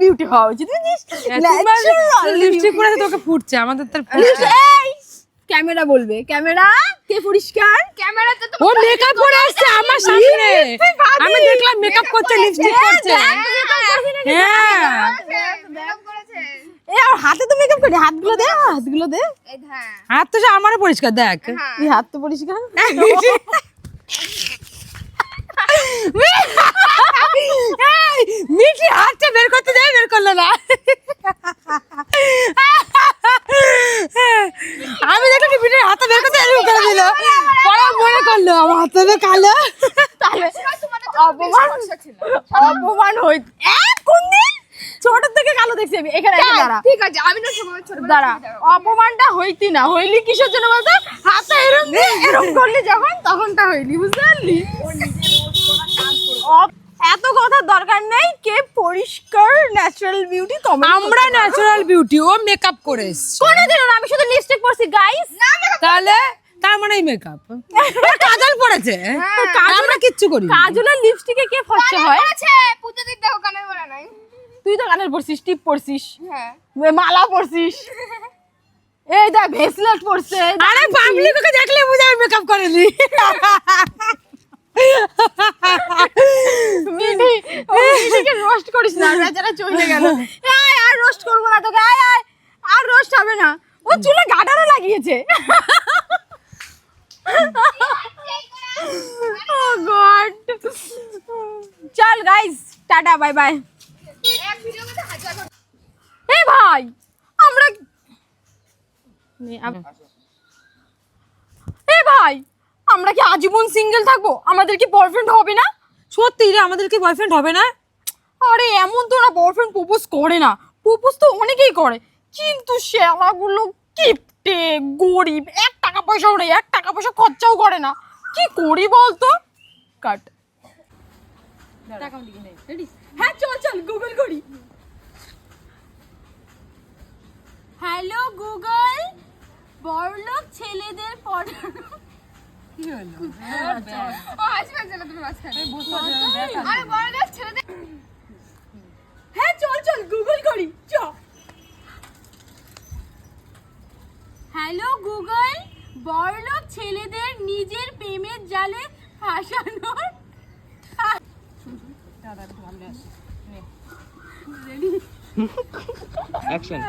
Beauty হওয়া উচিত বুঝিস লিপস্টিক পরে তোকে ফুটছে আমাদের তার ক্যামেরা বলবে ক্যামেরা কে পরিষ্কার ক্যামেরাতে তো ও মেকআপ করে আসছে আমার সামনে আমি দেখলাম মেকআপ করছে লিপস্টিক করছে হ্যাঁ মেকআপ করেছে এ আর হাতে তো মেকআপ করি হাতগুলো দে এই হ্যাঁ হাত তো আমারও পরিষ্কার দেখ এই হাত তো পরিষ্কার এই, মিঠি হাতটা বের করতে যাই বের করলো না আমি দেখলাম কি মিঠির হাতটা বের করতে এরকম করে দিল পরে মনে করলো আমার হাতটা তো কালো তাহলে তোমাদের অপমান অপমান হই কোন দিন ছোট থেকে কালো দেখছি আমি এখানে এসে দাঁড়া ঠিক আছে আমি না ছোট দাঁড়া অপমানটা হইতি না হইলি কিসের জন্য বলতো হাতটা এরকম করলি যখন তখনটা হইলি বুঝতে পারলি এত কথার দরকার নেই কে পরিষ্কার ন্যাচারাল বিউটি কমেন্ট আমরা ন্যাচারাল বিউটি ও মেকআপ করে এসছে কোনোদিনও না আমি শুধু লিপস্টিক পরছি গাইস তাহলে তার মানে মেকআপ কাজল পড়েছে আমরা কিচ্ছু করি না। কাজল আর লিপস্টিকে কে ফর্সা হয় আছে পূজা দিক দেখো কানের বলা নাই তুই তো কানের পরছিস টিপ পরছিস হ্যাঁ মালা পরছিস এই দেখ ভেসলেট পরছে আরে পাবলিক ওকে দেখলে বুঝে মেকআপ করেনি মিঠি মিঠিকে রোস্ট করিস না বেচারা চলে গেল আয় আর রোস্ট করব না তোকে আয় আয় আর রোস্ট হবে না ও চুলে গাডারও লাগিয়েছে ও গড চল গাইস টাটা বাই বাই এক ভিডিও করতে হাজার এ ভাই আমরা এ ভাই আমরা কি আজীবন সিঙ্গেল থাকবো আমাদের কি বয়ফ্রেন্ড হবে না সত্যি রে আমাদের কি বয়ফ্রেন্ড হবে না আরে এমন তো না বয়ফ্রেন্ড প্রপোজ করে না প্রপোজ তো অনেকেই করে কিন্তু শেয়ালাগুলো কিপটে গরিব 1 টাকা পয়সাও নেই 1 টাকা পয়সা খরচাও করে না কি করি বলতো কাট হ্যাঁ চল চল গুগল করি হ্যালো গুগল বড়লোক ছেলেদের পড়ানো ও আসবে না তুমি মাঝখানে আরে বড় গাছ ছেড়ে দে হ্যাঁ চল চল গুগল করি চ হ্যালো গুগল বড়লোক ছেলেদের নিজের প্রেমের জালে ফাঁসানোর Action.